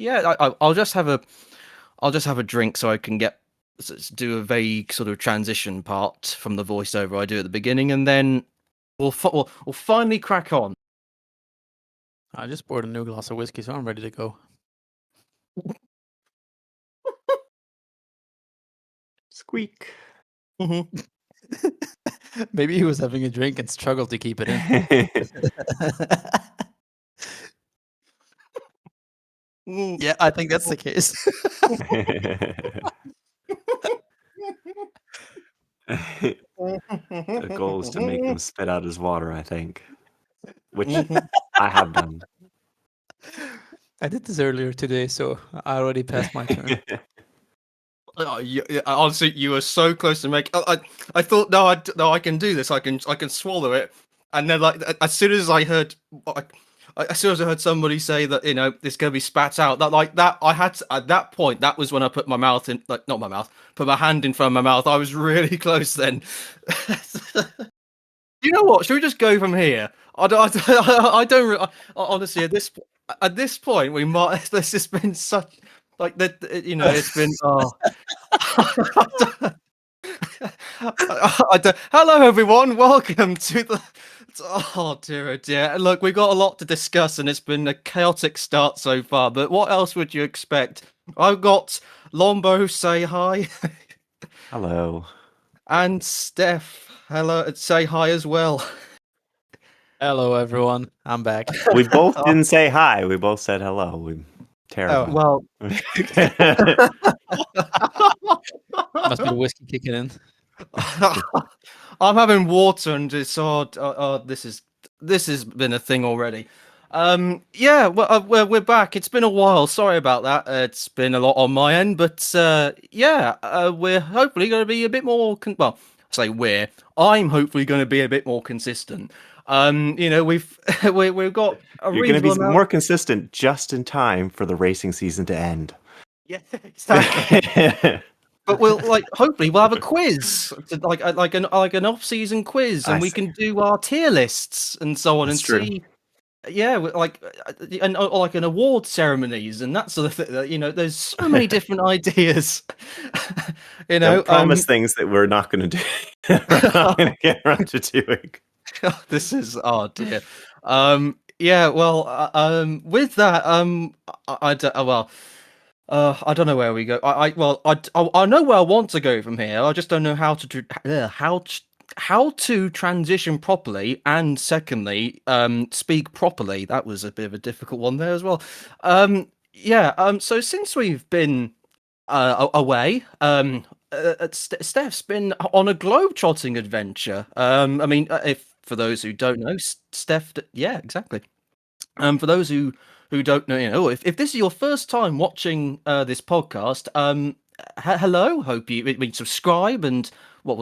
Yeah, I'll just have a drink so I can do a vague sort of transition part from the voiceover I do at the beginning, and then we'll finally crack on. I just poured a new glass of whiskey, so I'm ready to go. Squeak. Maybe he was having a drink and struggled to keep it in. Yeah, I think that's the case. The goal is to make him spit out his water, I think, which I have done. I did this earlier today, so I already passed my turn. Honestly, you were so close to make. I thought, no, I can do this. I can swallow it. And then, like, as soon as I heard somebody say that, it's gonna be spat out, I had to, at that point. That was when I put my mouth in, like, not my mouth, put my hand in front of my mouth. I was really close then. You know what? Should we just go from here? I don't honestly at this point we might. This has been such. Like that, it's been. Oh. Hello, everyone. Welcome to the. Oh dear, oh dear. Look, we've got a lot to discuss, and it's been a chaotic start so far. But what else would you expect? I've got Lombo say hi. Hello. And Steph, hello. Say hi as well. Hello, everyone. I'm back. We both didn't say hi. We both said hello. Terrible. Well, must be the whiskey kicking in. I'm having water, and it's this has been a thing already. Yeah, we're back. It's been a while. Sorry about that. It's been a lot on my end, but we're hopefully going to be a bit more. I'm hopefully going to be a bit more consistent. We've got a You're going to be more consistent just in time for the racing season to end. Yeah, exactly. But hopefully we'll have a quiz, like an off-season quiz, and we can do our tier lists and so on. That's and true. See, yeah, like an award ceremonies and that sort of thing. There's so many different ideas. Don't promise things that we're not going to do. We're not going to get around to doing. This is dear. Yeah. Well. With that. I don't know where we go. I know where I want to go from here. I just don't know how to transition properly, and secondly, speak properly. That was a bit of a difficult one there as well. So since we've been away, Steph's been on a globe-trotting adventure. If for those who don't know, Steph, yeah, exactly. For those who don't know, if this is your first time watching this podcast, hello. Hope you subscribe and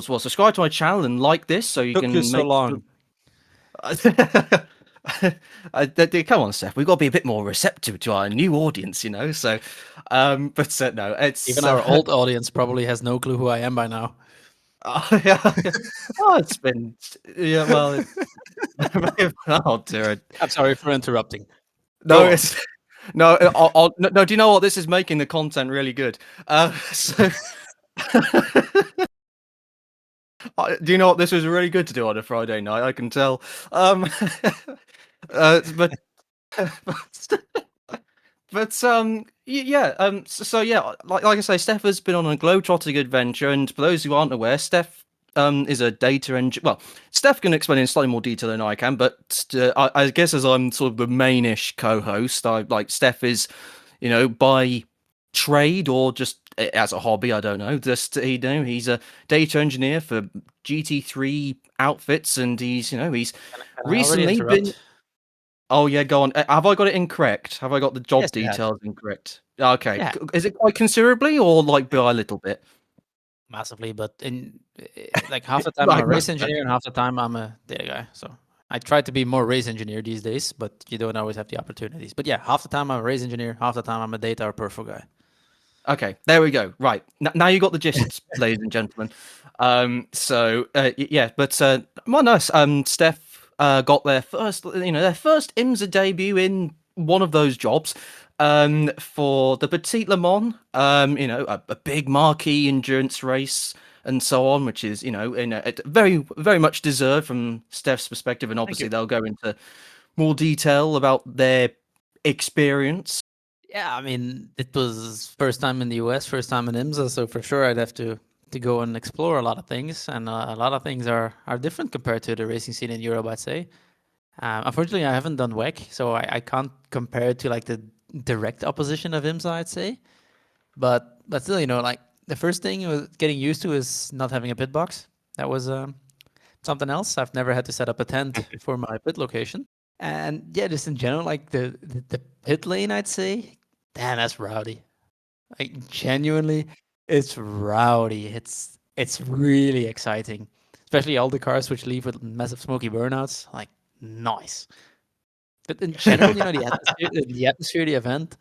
subscribe to my channel and like this so you Took can you so long. Come on, Steph. We've got to be a bit more receptive to our new audience, So, no, it's even our old audience probably has no clue who I am by now. It's been Well. Oh dear. I'm sorry for interrupting. No, no. Do you know what? This is making the content really good. Do you know what? This was really good to do on a Friday night. I can tell. Like I say, Steph has been on a globe-trotting adventure, and for those who aren't aware, Steph is a data engineer. Well, Steph can explain in slightly more detail than I can, but I guess as I'm sort of the mainish co-host, Steph is, by trade or just as a hobby, I don't know. He's a data engineer for GT3 outfits, and he's recently been. Oh yeah, go on. Have I got it incorrect? Have I got the job details incorrect? Okay. Yeah. Is it quite considerably, or by a little bit? Massively, but in half the time I'm a race engineer and half the time I'm a data guy. So I try to be more race engineer these days, but you don't always have the opportunities. But yeah, half the time I'm a race engineer, half the time I'm a data or perfo guy. Okay, there we go. Right, now you got the gist, ladies and gentlemen. Nice. Steph got their first IMSA debut in one of those jobs. For the Petit Le Mans, a big marquee endurance race and so on, which is, very, very much deserved from Steph's perspective, and obviously they'll go into more detail about their experience. Yeah, I mean, it was first time in the US, first time in IMSA, so for sure I'd have to go and explore a lot of things, and a lot of things are different compared to the racing scene in Europe, I'd say. Unfortunately, I haven't done WEC, so I can't compare it to like the direct opposition of IMSA, I'd say. But still, like the first thing was getting used to is not having a pit box. That was something else. I've never had to set up a tent for my pit location. And yeah, just in general, like the pit lane, I'd say, damn, that's rowdy. Like genuinely, it's rowdy. It's really exciting, especially all the cars which leave with massive smoky burnouts. Like nice. But in general, the atmosphere of the event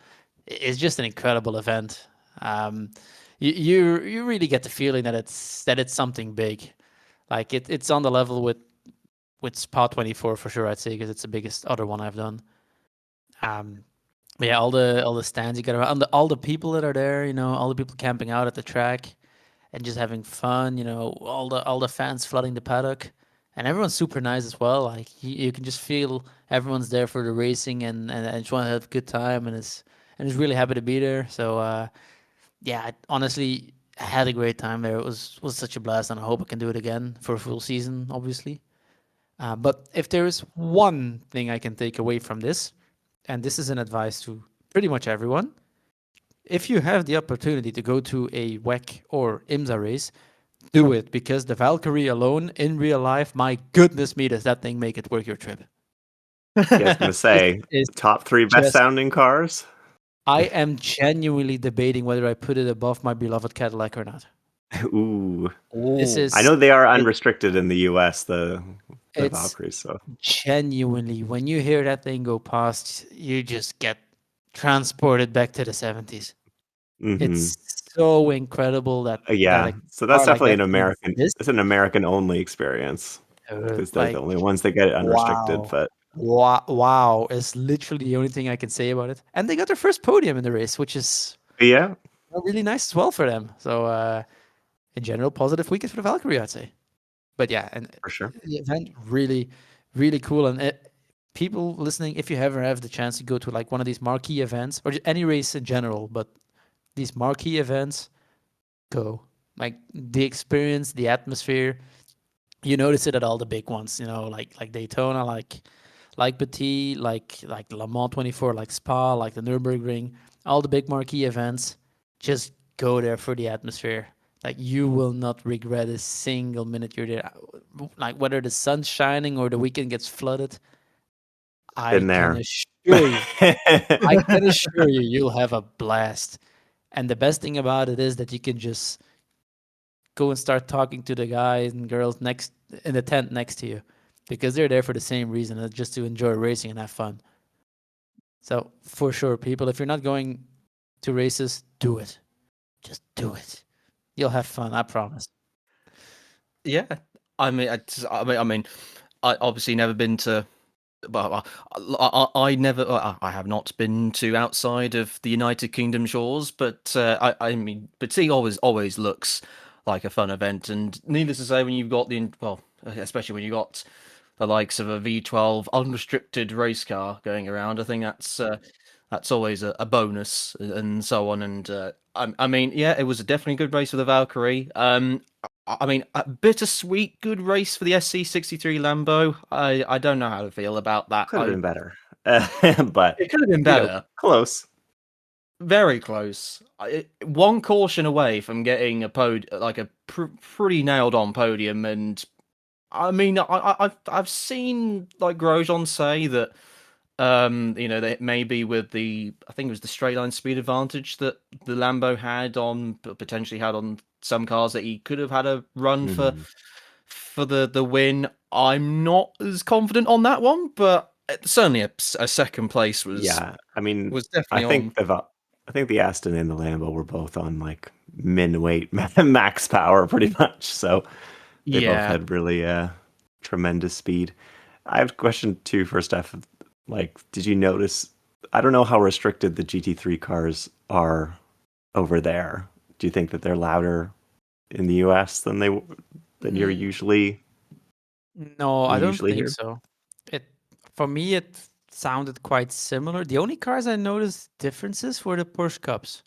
is just an incredible event. Um, you really get the feeling that it's something big. Like it's on the level with Spa 24 for sure, I'd say, because it's the biggest other one I've done. But yeah, all the stands you get around, all the people that are there, all the people camping out at the track and just having fun, all the fans flooding the paddock, and everyone's super nice as well. Like you can just feel everyone's there for the racing and just want to have a good time and is really happy to be there. So yeah, I honestly had a great time there. It was such a blast, and I hope I can do it again for a full season, obviously. But if there is one thing I can take away from this, and this is an advice to pretty much everyone, if you have the opportunity to go to a WEC or IMSA race, do it, because the Valkyrie alone in real life, my goodness me, does that thing make it worth your trip. Yeah, I was going to say, top 3 best sounding cars. I am genuinely debating whether I put it above my beloved Cadillac or not. Ooh. This is, I know they are unrestricted in the US, the Valkyries. So genuinely, when you hear that thing go past, you just get transported back to the 70s. Mm-hmm. It's so incredible that so that's definitely an American. It's an American only experience because they're the only ones that get it unrestricted. But wow, it's literally the only thing I can say about it. And they got their first podium in the race, which is really nice as well for them. So in general, positive weekend for the Valkyrie, I'd say. But yeah, and for sure, the event really, really cool. And people listening, if you ever have the chance to go to like one of these marquee events or any race in general, but these marquee events, go. Like the experience, the atmosphere, you notice it at all the big ones, like Daytona, like Petit, like Le Mans 24, like Spa, like the Nürburgring, all the big marquee events. Just go there for the atmosphere. Like you will not regret a single minute you're there. Like whether the sun's shining or the weekend gets flooded, I can assure you, you'll have a blast. And the best thing about it is that you can just go and start talking to the guys and girls next in the tent next to you, because they're there for the same reason, just to enjoy racing and have fun. So for sure, people, if you're not going to races, do it. Just do it. You'll have fun, I promise. Yeah, I mean, I obviously never been to. Well, I never. I have not been to outside of the United Kingdom shores, but I mean, Petit always looks like a fun event, and needless to say, when you've got especially when you got the likes of a V12 unrestricted race car going around, I think that's always a bonus and so on. And I mean, yeah, it was definitely a good race for the Valkyrie. I mean, a bittersweet good race for the SC63 Lambo. I don't know how to feel about that. Could have been better, but it could have been better. Close, very close. One caution away from getting a pretty nailed on podium. And I mean, I've seen like Grosjean say that that maybe with I think it was the straight line speed advantage that the Lambo potentially had on some cars, that he could have had a run for the win. I'm not as confident on that one, but certainly a second place was. Yeah, I mean, was definitely I think the Aston and the Lambo were both on like min weight max power pretty much, so they both had really tremendous speed. I have a question too for Steph. Like, did you notice I don't know how restricted the GT3 cars are over there. Do you think that they're louder in the US than you're Mm, usually no, I don't think hear? so. It for me it sounded quite similar. The only cars I noticed differences were the Porsche Cups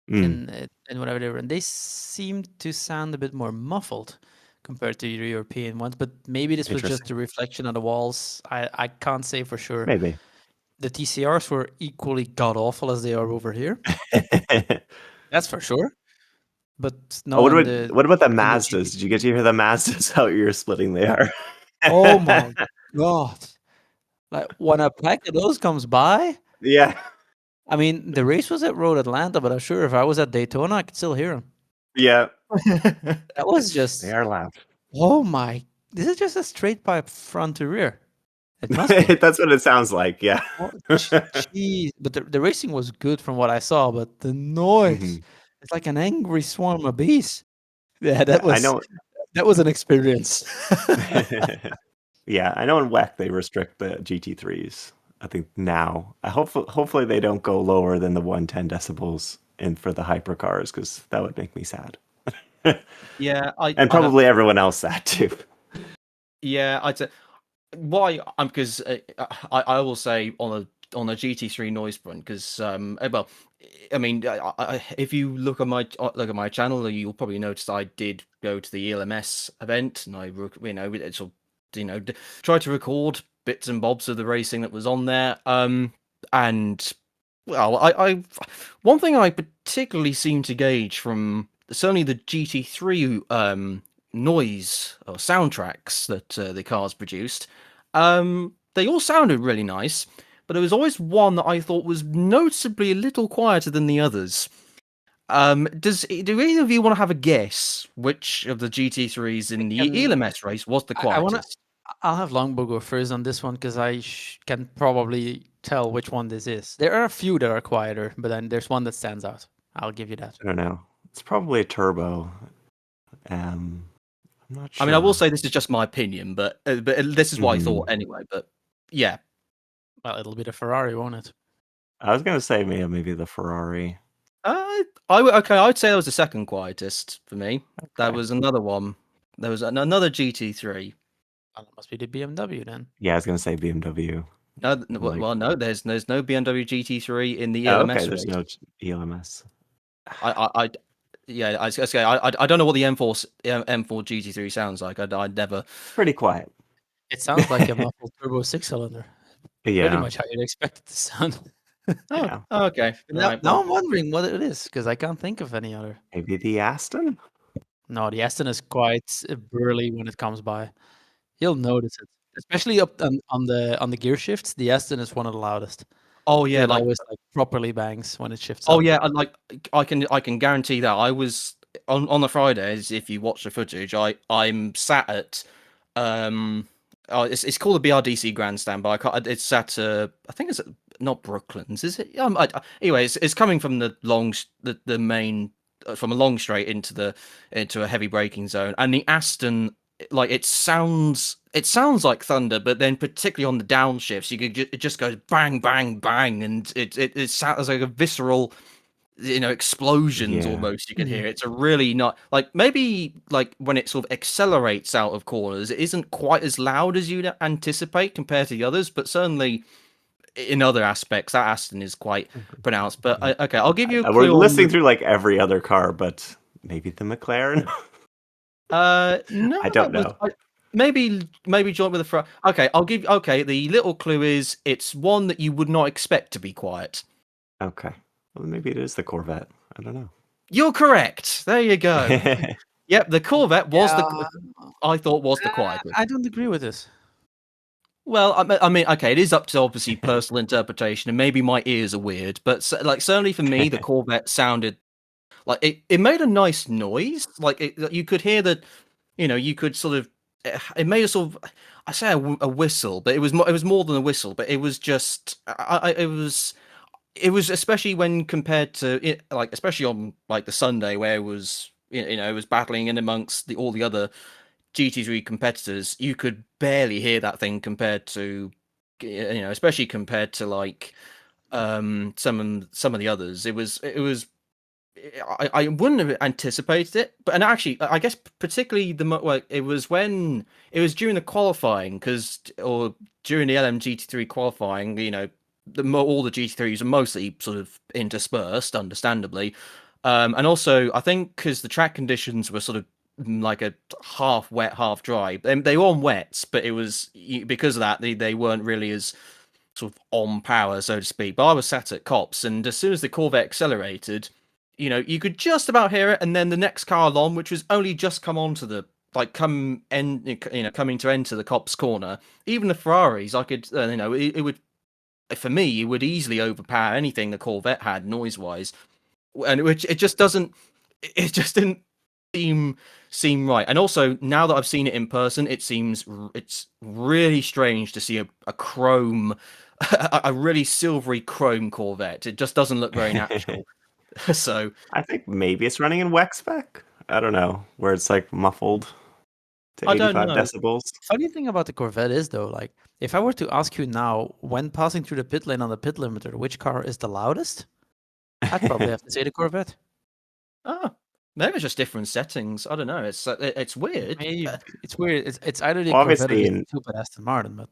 Mm, in whatever they were, and they seemed to sound a bit more muffled compared to the European ones. But maybe this was just interesting. a reflection on the walls. I can't say for sure. Maybe. The TCRs were equally god awful as they are over here. That's for sure. But Oh, no, in the what about the in the Mazdas? GT. Did you get to hear the Mazdas? How ear splitting they are. Oh my god! Like when a pack of those comes by, Yeah. I mean, the race was at Road Atlanta, but I'm sure if I was at Daytona, I could still hear them. Yeah. That was They just, are loud. oh my! This is just a straight pipe front to rear. It must be. That's what it sounds like. Yeah. Oh, jeez. But the racing was good from what I saw, but the noise, Mhm. it's like an angry swarm of bees. Yeah, Yeah, I know. that was an experience. Yeah, I know in WEC they restrict the GT3s. I think now. Hopefully they don't go lower than the 110 decibels in for the hypercars because that would make me sad. Yeah, And I don't. probably everyone else sad too. Yeah, I'd say why. Because I will say on a GT3 noise front because well, I mean, if you look at my channel, you'll probably notice I did go to the ELMS event and it's sort of, try to record bits and bobs of the racing that was on there. And well, I one thing I particularly seem to gauge from certainly the GT3 noise or soundtracks that the cars produced, they all sounded really nice, but there was always one that I thought was noticeably a little quieter than the others. Do either of you want to have a guess which of the GT3s I in the can. ELMS race was the I wanna. quietest? I'll have Longbow go first on this one because I can probably tell which one this is. There are a few that are quieter, but then there's one that stands out. I'll give you that. I don't know. It's probably a turbo. I'm not I mean, I will sure. say this is just my opinion, but this is what I Mhm. thought anyway. But yeah, Well, it'll be the Ferrari, won't it? I was gonna say maybe the Ferrari. okay. I'd say that was the second quietest for me. That Okay. was another one. There was another GT3. Well, it must be the BMW then. Yeah, I was gonna say BMW. No, Like, well, no. There's no BMW GT3 in the oh, okay. ELMS There's race. no ELMS. I yeah. I was gonna say I don't know what the M4 GT3 sounds like. I never. Pretty quiet. It sounds like a muffled turbo six cylinder. Pretty Yeah. much how you'd expect it to sound. Oh, Yeah. okay. Now, Right. now Well, I'm wondering what it is because I can't think of any other. Maybe the Aston. No, the Aston is quite burly when it comes by. You'll notice it, especially up on the gear shifts. The Aston is one of the loudest. oh yeah. It Like always like properly bangs when it shifts oh up. yeah. I can guarantee that I was on the Fridays. If you watch the footage, I'm sat at oh, it's called the BRDC Grandstand, but I can't, it's at I think it's at, not Brooklands, is it? Anyway, it's coming from the main from a long straight into a heavy braking zone, and the Aston like it sounds like thunder, but then particularly on the downshifts, it just goes bang bang bang, and it sounds like a visceral explosions Yeah. almost you can hear. It's a really not like maybe like when it sort of accelerates out of corners it isn't quite as loud as you'd anticipate compared to the others, but certainly in other aspects that Aston is quite pronounced. But Yeah. okay, I'll give you a We're clue on listening through like every other car, but maybe the McLaren. no, I don't know. maybe join with the front. Okay, okay, the little clue is it's one that you would not expect to be quiet. Okay. Well, maybe it is the Corvette. I don't know. You're correct, there you go. Yep, the Corvette was the Yeah, I thought was the quietest. I don't agree with this. Well, I mean, okay, it is up to obviously personal interpretation, and maybe my ears are weird, but like certainly for me, the Corvette sounded like it made a nice noise. Like you could hear that, you could sort of, it made a sort of, I say a whistle, but it was more than a whistle, but it was just, it was especially when compared to it, like especially on like the Sunday where it was, it was battling in amongst all the other GT3 competitors, you could barely hear that thing compared to, especially compared to like some of the others. It was I wouldn't have anticipated it, but and actually I guess particularly it was during the qualifying or during the LMGT3 qualifying, all the GT3s are mostly sort of interspersed, understandably, and also I think because the track conditions were sort of like a half wet, half dry. They were on wets, but it was because of that they weren't really as sort of on power, so to speak. But I was sat at Cops, and as soon as the Corvette accelerated, you could just about hear it, and then the next car along, which was only just come onto the coming to enter the Cops corner, even the Ferraris, I could, it would, for me, it would easily overpower anything the Corvette had noise wise, and it just doesn't, it just didn't seem right. And also now that I've seen it in person, it's really strange to see a chrome, a really silvery chrome Corvette. It just doesn't look very natural. So I think maybe it's running in WEC spec. I don't know, where it's like muffled to I don't 85 know. decibels. Funny thing about the Corvette is though, like if I were to ask you now, when passing through the pit lane on the pit limiter, which car is the loudest? I'd probably have to say the Corvette. Ah, maybe it's just different settings. I don't know. It's weird. Maybe it's weird. It's either the Well, Corvette or obviously the stupid Aston Martin, but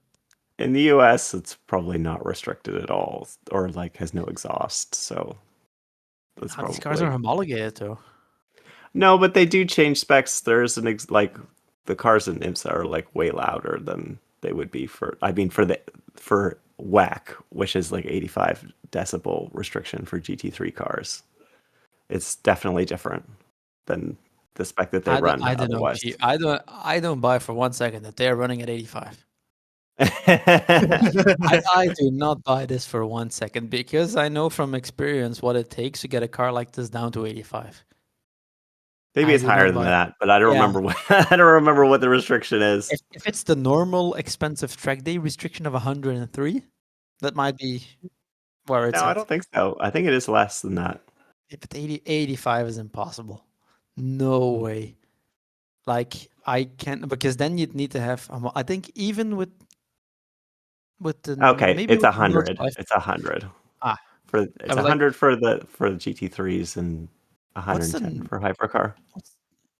in the US, it's probably not restricted at all, or like has no exhaust. So that's these cars are homologated though. No, but they do change specs. There's like the cars in IMSA are like way louder than they would be for WEC, which is like 85 decibel restriction for GT3 cars. It's definitely different than the spec that they run. I don't know. Otherwise. I don't buy for 1 second that they're running at 85. I do not buy this for 1 second because I know from experience what it takes to get a car like this down to 85. Maybe I it's do higher not than buy- that, but I don't Yeah. remember what I don't remember what the restriction is. If it's the normal expensive track day restriction of 103, that might be where it's No, I at. don't think so. I think it is less than that. If it's 85 is impossible. No way. Like I can't, because then you'd need to have. I think even with the Okay, maybe it's with the Nord 100. Life. It's 100. Ah, It's I was like, 100 for the GT3s and what's 110 the for hypercar.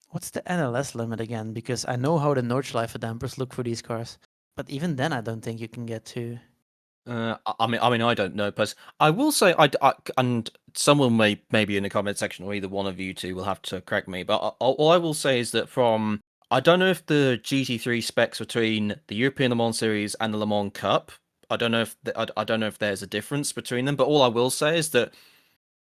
what's the NLS limit again? Because I know how the Nordschleife dampers look for these cars, but even then, I don't think you can get to. I mean, I don't know, but I will say, and someone maybe in the comment section, or either one of you two will have to correct me. But all I will say is that I don't know if the GT3 specs between the European Le Mans Series and the Le Mans Cup. I don't know if I don't know if there's a difference between them. But all I will say is that,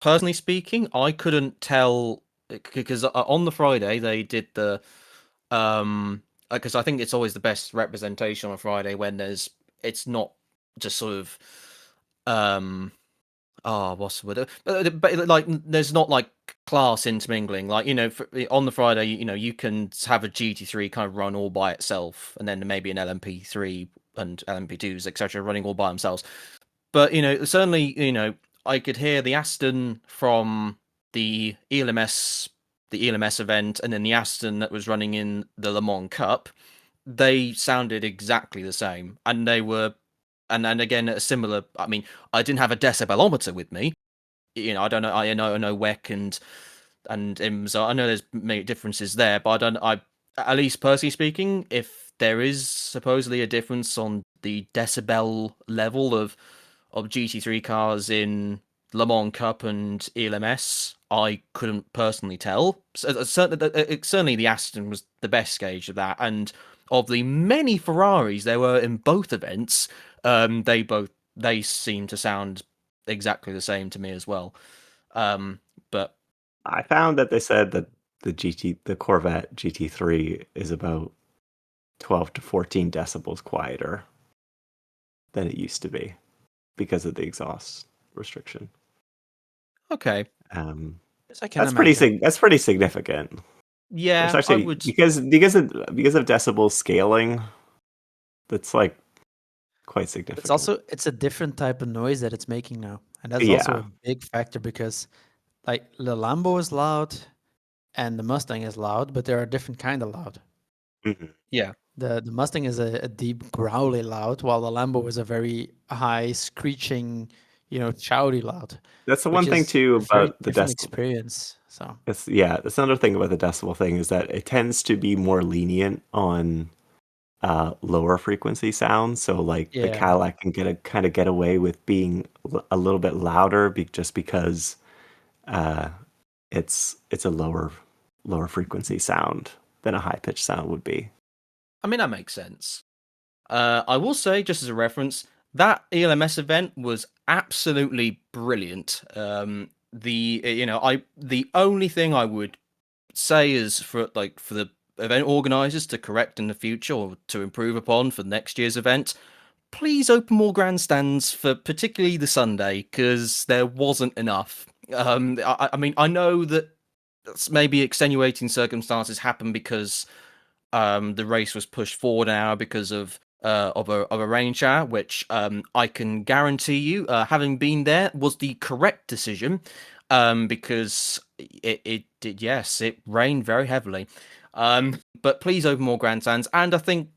personally speaking, I couldn't tell because on the Friday they did because I think it's always the best representation on a Friday when it's not just sort of what's the word? But like there's not like class intermingling. Like on the Friday, you can have a GT3 kind of run all by itself, and then maybe an LMP3 and LMP2s etc. running all by themselves. But certainly I could hear the Aston from the ELMS event, and then the Aston that was running in the Le Mans Cup. They sounded exactly the same, and they were, and again a similar. I mean, I didn't have a decibelometer with me. I don't know. I know WEC and IMSA. I know there's many differences there, but at least personally speaking, if there is supposedly a difference on the decibel level of GT3 cars in Le Mans Cup and ELMS, I couldn't personally tell. Certainly the Aston was the best gauge of that, and of the many Ferraris there were in both events, they seem to sound exactly the same to me as well. But I found that they said that the Corvette GT3 is about 12 to 14 decibels quieter than it used to be because of the exhaust restriction. okay, Yes, I can imagine. That's pretty significant. yeah, It's actually I would. because of decibel scaling. That's like quite significant. It's a different type of noise that it's making now, and that's also a big factor because like the Lambo is loud and the Mustang is loud, but they're a different kind of loud. Mm-hmm. Yeah, The Mustang is a deep growly loud, while the Lambo is a very high screeching, shouty loud. That's the Which one thing is too a very about the different decibel. experience. So That's another thing about the decibel thing is that it tends to be more lenient on lower frequency sounds. So like the yeah, Cadillac can get away with being a little bit louder just because uh, it's a lower frequency sound than a high pitched sound would be. I mean, that makes sense. I will say, just as a reference, that ELMS event was absolutely brilliant. The only thing I would say is for the event organizers to correct in the future or to improve upon for next year's event, please open more grandstands for particularly the Sunday, because there wasn't enough. I mean, I know that maybe extenuating circumstances happen because the race was pushed forward an hour because of a rain shower, which I can guarantee you, having been there, was the correct decision, because it did, yes, it rained very heavily. But please open more grandstands, and I think,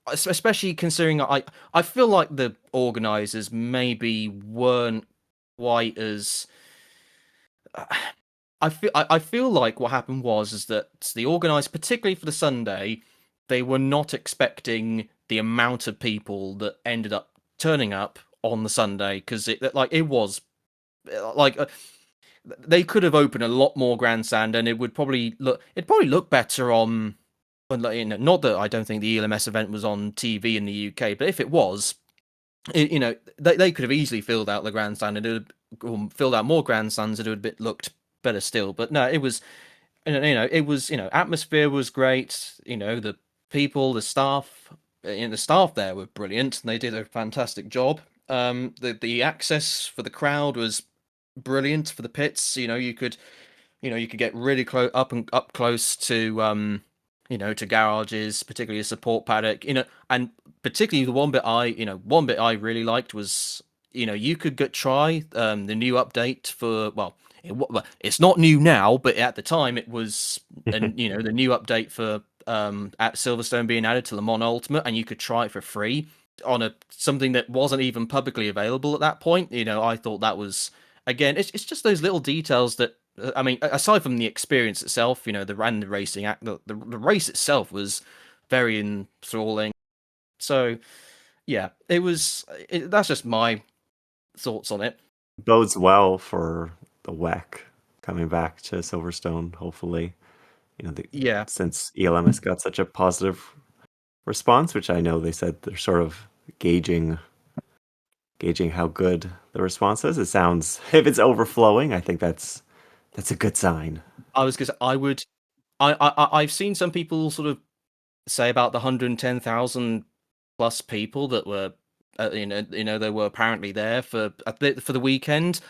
especially considering I feel like the organisers maybe weren't quite as. I feel like what happened is that the organisers, particularly for the Sunday, they were not expecting the amount of people that ended up turning up on the Sunday, because it was like they could have opened a lot more grandstand, and it'd probably look better on. Not that I don't think the ELMS event was on TV in the UK, but if it was, they could have easily filled out the grandstand and filled out more grandstands, and it would have looked better still. But no, it was, it was, atmosphere was great. The people, the staff, the staff there were brilliant, and they did a fantastic job. The access for the crowd was brilliant for the pits. You could get really up close to to garages, particularly a support paddock. And particularly the one bit I really liked was, you could try the new update for, well, it's not new now, but at the time it was, and the new update for at Silverstone being added to Le Mans Ultimate, and you could try it for free on something that wasn't even publicly available at that point. I thought that was, again, it's just those little details that, I mean, aside from the experience itself, the racing act, the race itself was very enthralling. So yeah, that's just my thoughts on it. Bodes well for the WEC coming back to Silverstone, hopefully. Yeah, Since ELMS got such a positive response, which I know they said they're sort of gauging how good the response is. It sounds, if it's overflowing, I think that's a good sign. I was because I've seen some people sort of say about the 110,000 plus people that were, they were apparently there for the weekend.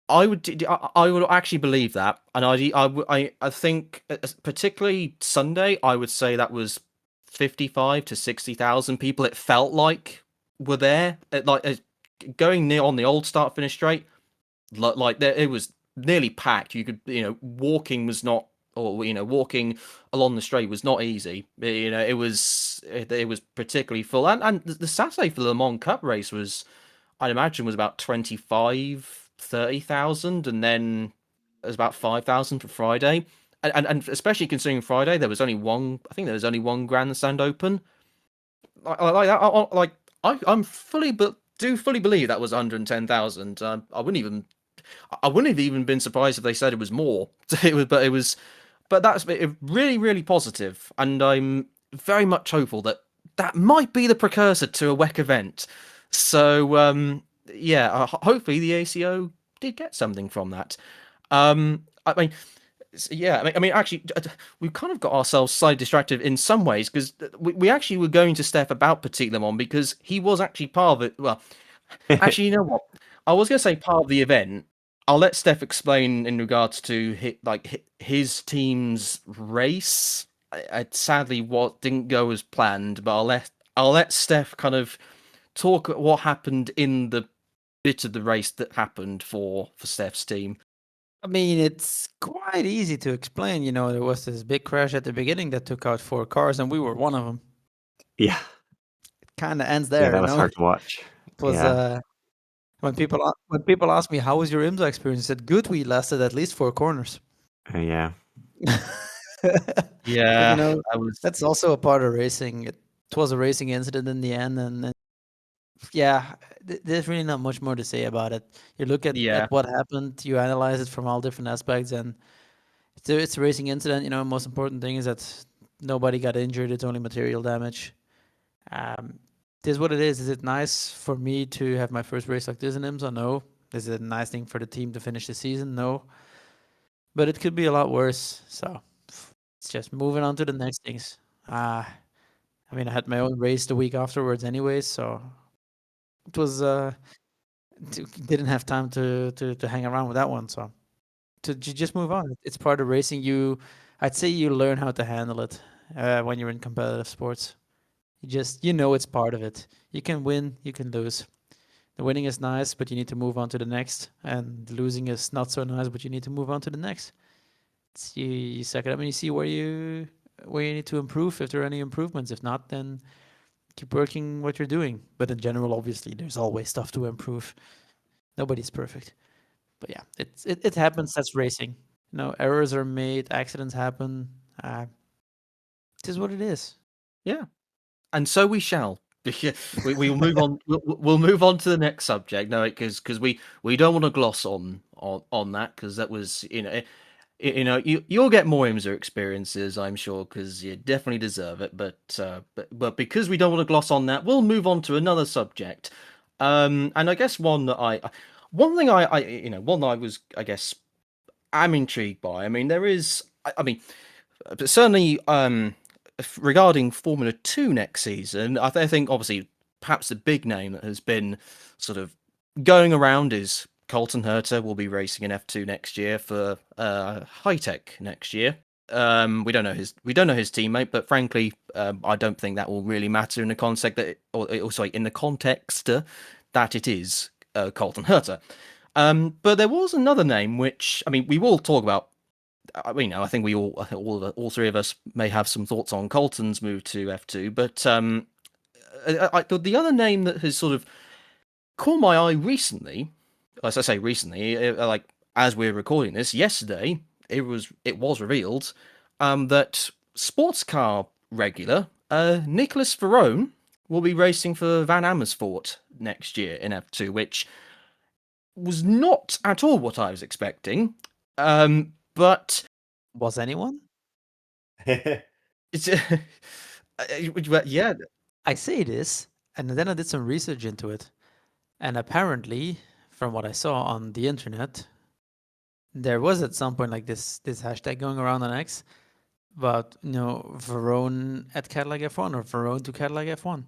I would actually believe that, and I think, particularly Sunday, I would say that was 55 to 60,000 people. It felt like were there, going near on the old start finish straight, like there it was nearly packed. You could, walking was not, or walking along the straight was not easy. It was particularly full, and the Saturday for the Le Mans Cup race was, I'd imagine, was about 25-30,000, and then there's about 5,000 for Friday, and especially considering Friday there was only one. I think there was only one grandstand open. Like that. I'm fully, but do fully believe that was 110,000. I wouldn't have even been surprised if they said it was more. But that's really, really positive, and I'm very much hopeful that might be the precursor to a WEC event. So yeah, hopefully the ACO did get something from that. I mean, yeah, I mean, actually, we've kind of got ourselves slightly distracted in some ways, because we actually were going to Steph about Petit Le Mans, because he was actually part of it. Well, actually, you know what? I was going to say part of the event. I'll let Steph explain in regards to his team's race. Sadly, what didn't go as planned, but I'll let Steph kind of talk what happened in the bit of the race that happened for Steph's team. I mean, it's quite easy to explain. There was this big crash at the beginning that took out 4 cars, and we were one of them. Yeah. It kind of ends Yeah, there. that was hard to watch. It was Yeah. When people ask me how was your IMSA experience, I said good. We lasted at least 4 corners. Yeah. But Yeah, I was. that's also a part of racing. It was a racing incident in the end, and yeah, there's really not much more to say about it. You look Yeah, at what happened, you analyze it from all different aspects, and it's a racing incident. Most important thing is that nobody got injured. It's only material damage. Um, it is what it is. Is it nice for me to have my first race like this in IMSA? No. Is it a nice thing for the team to finish the season? No. But it could be a lot worse. So it's just moving on to the next things. I mean, I had my own race the week afterwards, anyways. So it was didn't have time to hang around with that one. So to just move on. It's part of racing. I'd say you learn how to handle it when you're in competitive sports. It's part of it. You can win, you can lose. The winning is nice, but you need to move on to the next. And losing is not so nice, but you need to move on to the next. You suck it up and you see where you need to improve, if there are any improvements. If not, then keep working what you're doing. But in general, obviously, there's always stuff to improve. Nobody's perfect. But yeah, it happens. That's racing. Errors are made, accidents happen. It is what it is. yeah, and so we shall. We'll move on. We'll move on to the next subject. No, because we don't want to gloss on that, because that was you'll get more IMSA experiences, I'm sure, because you definitely deserve it. But because we don't want to gloss on that, we'll move on to another subject. And I guess one that one thing one that I was, I guess, I'm intrigued by. I mean, there is, I mean, certainly, regarding Formula 2 next season, I think obviously perhaps the big name that has been sort of going around is Colton Herta will be racing in F2 next year for High Tech next year. We don't know his teammate, but frankly, I don't think that will really matter in the context in the context that it is Colton Herta. But there was another name which, I mean, we will talk about. I think all three of us may have some thoughts on Colton's move to F2, but the other name that has sort of caught my eye recently, as I say recently, like as we're recording this, yesterday it was revealed that sports car regular Nicholas Ferrone will be racing for Van Amersfoort next year in F2, which was not at all what I was expecting. But Was anyone? it's yeah, I say this, and then I did some research into it. And apparently, from what I saw on the internet, there was at some point like this hashtag going around on X about Verone at Cadillac F1 or Verone to Cadillac F1.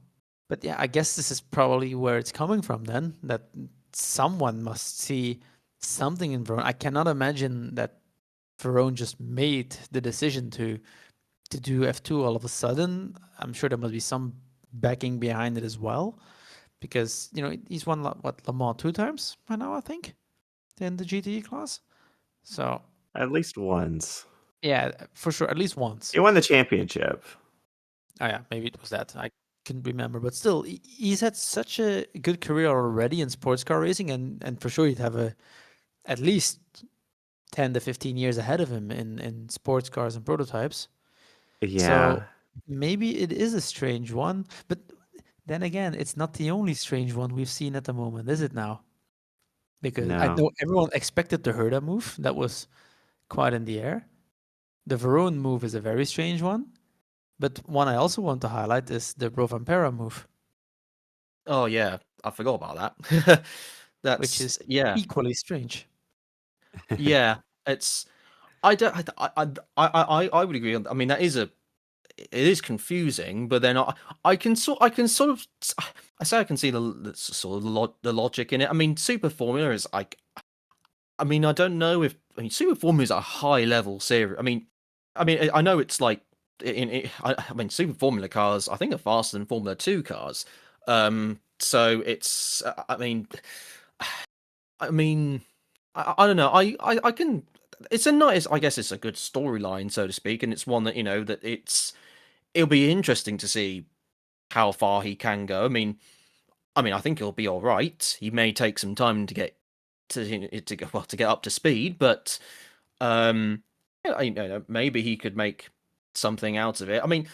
But yeah, I guess this is probably where it's coming from then, that someone must see something in Verone. I cannot imagine that Verone just made the decision to do F2 all of a sudden. I'm sure there must be some backing behind it as well, because he's won Le Mans 2 times by now, I think, in the GTE class. So At least once. yeah, for sure, at least once. He won the championship. Oh yeah, maybe it was that. I couldn't remember, but still, he's had such a good career already in sports car racing, and for sure he'd have at least 10 to 15 years ahead of him in sports cars and prototypes. Yeah. So maybe it is a strange one, but then again, it's not the only strange one we've seen at the moment, is it now? Because I No. know everyone expected the Herda move. That was quite in the air. The Verone move is a very strange one. But one I also want to highlight is the Rovanpera move, oh yeah, I forgot about that. which That's is yeah, equally strange. yeah. It's I don't I would agree on. I mean, it is confusing, but then I can sort of, I say I can see the sort of the logic in it. I mean, Super Formula is like, I mean, I don't know if, I mean, Super Formula is a high level series. I mean, I know it's like I mean, Super Formula cars I think are faster than Formula 2 cars. So it's I mean, I don't know. I can. It's a nice. I guess it's a good storyline, so to speak, and it's one that that it'll be interesting to see how far he can go. I mean, I mean, I think he'll be all right. He may take some time to get to get up to speed, but maybe he could make something out of it. I mean,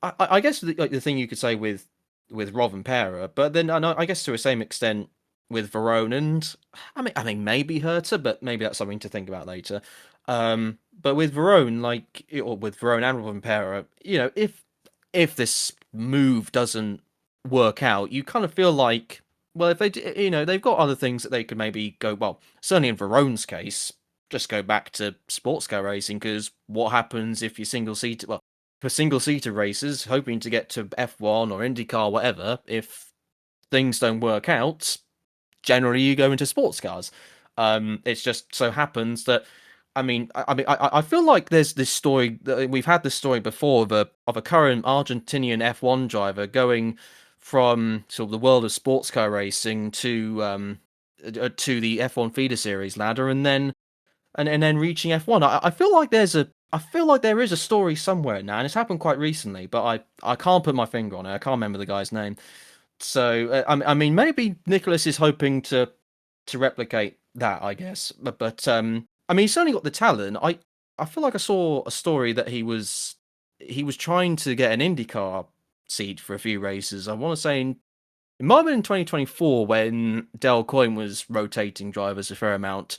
I guess the thing you could say with Rovanpera, but then I guess to a same extent with Verone, and I mean maybe Herta, but maybe that's something to think about later. But with Verone, or with Verone and Rovanpera, if this move doesn't work out, you kind of feel like, well, if they've got other things that they could maybe go. Well, certainly in Verone's case, just go back to sports car racing, because what happens if you're single seater? Well, for single seater races, hoping to get to F1 or IndyCar, whatever, if things don't work out, generally you go into sports cars. It's just so happens that, I feel like there's this story that we've had this story before of a current Argentinian F1 driver going from sort of the world of sports car racing to the F1 feeder series ladder, and then reaching F1. I feel like there is a story somewhere now, and it's happened quite recently, but I can't put my finger on it. I can't remember the guy's name. So I mean, maybe Nicholas is hoping to replicate that, I guess. But I mean, he's certainly got the talent. I feel like I saw a story that he was trying to get an IndyCar seat for a few races. I want to say it might have been in 2024 when Del Coyne was rotating drivers a fair amount.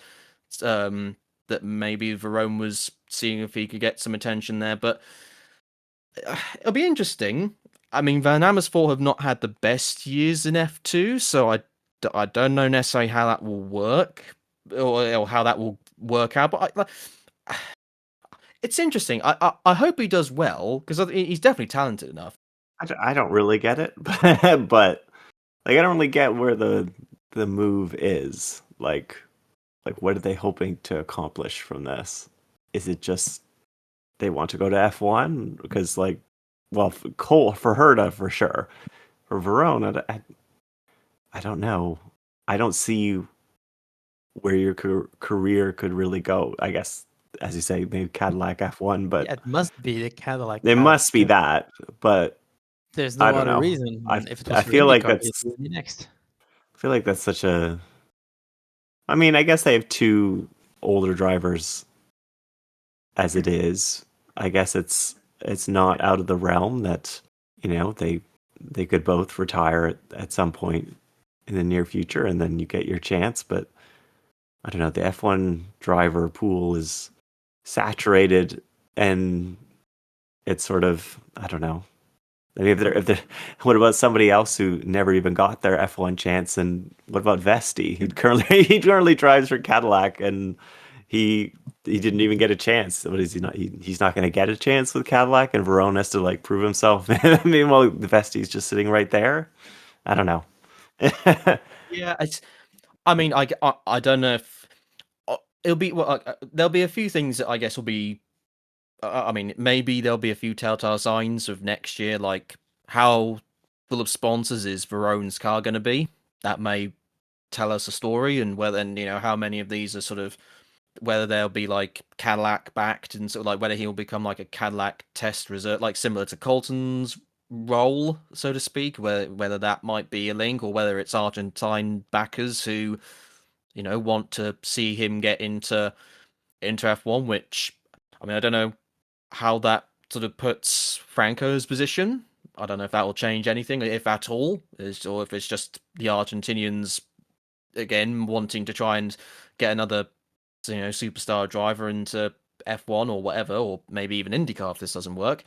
That maybe Verone was seeing if he could get some attention there, but it'll be interesting. I mean, Van Amersfoort have not had the best years in F2, so I don't know necessarily how that will work, or how that will work out. But it's interesting. I hope he does well, because he's definitely talented enough. I don't really get it, but like I don't really get where the move is. Like what are they hoping to accomplish from this? Is it just they want to go to F1? Because well, for Herta for sure. For Verona, I don't know. I don't see where your career could really go. I guess, as you say, maybe Cadillac F1, but Yeah, it must be the Cadillac it path, must be because that. But there's I no don't other know. reason. If it I was for feel like IndyCar, it that's would be next. I feel like that's such a. I mean, I guess they have two older drivers as it is. I guess it's not out of the realm that they could both retire at some point in the near future, and then you get your chance. But I don't know. The F1 driver pool is saturated, and it's sort of, I don't know. I mean, what about somebody else who never even got their F1 chance? And what about Vesti? He currently drives for Cadillac, and he didn't even get a chance. What is he not? He's not going to get a chance with Cadillac, and Verone has to prove himself. Meanwhile, Vesti's just sitting right there. I don't know. Yeah, I mean, I don't know if it'll be. Well, there'll be a few things that I guess will be. I mean, maybe there'll be a few telltale signs of next year, like how full of sponsors is Verone's car going to be. That may tell us a story, and whether, and how many of these are sort of, whether they'll be like Cadillac backed, and sort of like whether he'll become like a Cadillac test reserve, like similar to Colton's role, so to speak. Whether that might be a link, or whether it's Argentine backers who want to see him get into F1. Which, I mean, I don't know how that sort of puts Franco's position. I don't know if that will change anything, if at all, or if it's just the Argentinians again wanting to try and get another superstar driver into F1 or whatever, or maybe even IndyCar if this doesn't work.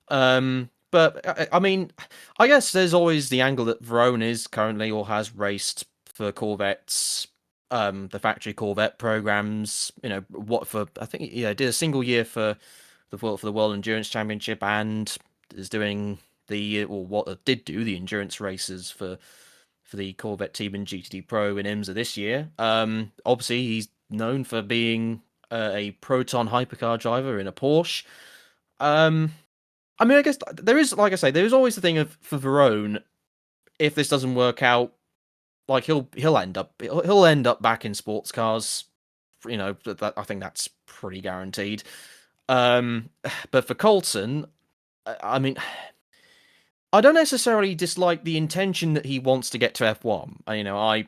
But I mean, I guess there's always the angle that Verone is currently, or has raced for Corvettes, the factory Corvette programs. What for? I think did a single year for the World Endurance Championship, and is doing or what did do the endurance races for the Corvette team in GTD Pro in IMSA this year. Obviously, he's known for being a Proton hypercar driver in a Porsche. I mean, I guess there is, like I say, there is always the thing of, for Verone, if this doesn't work out, like he'll end up back in sports cars. I think that's pretty guaranteed. But for Colton, I mean, I don't necessarily dislike the intention that he wants to get to F1.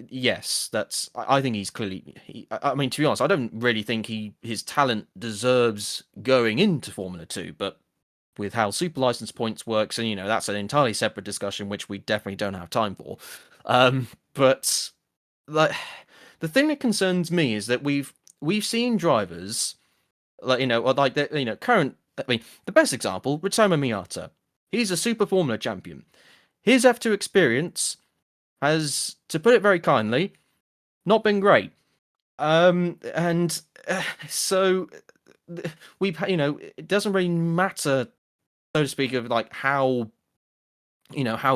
Yes, I think he's clearly. I mean, to be honest, I don't really think his talent deserves going into Formula 2, but with how super license points works, and that's an entirely separate discussion, which we definitely don't have time for. But like, the thing that concerns me is that we've seen drivers current. I mean, the best example, Ritsuma Miata. He's a Super Formula champion. His F2 experience has, to put it very kindly, not been great. And so it doesn't really matter, so to speak, of like how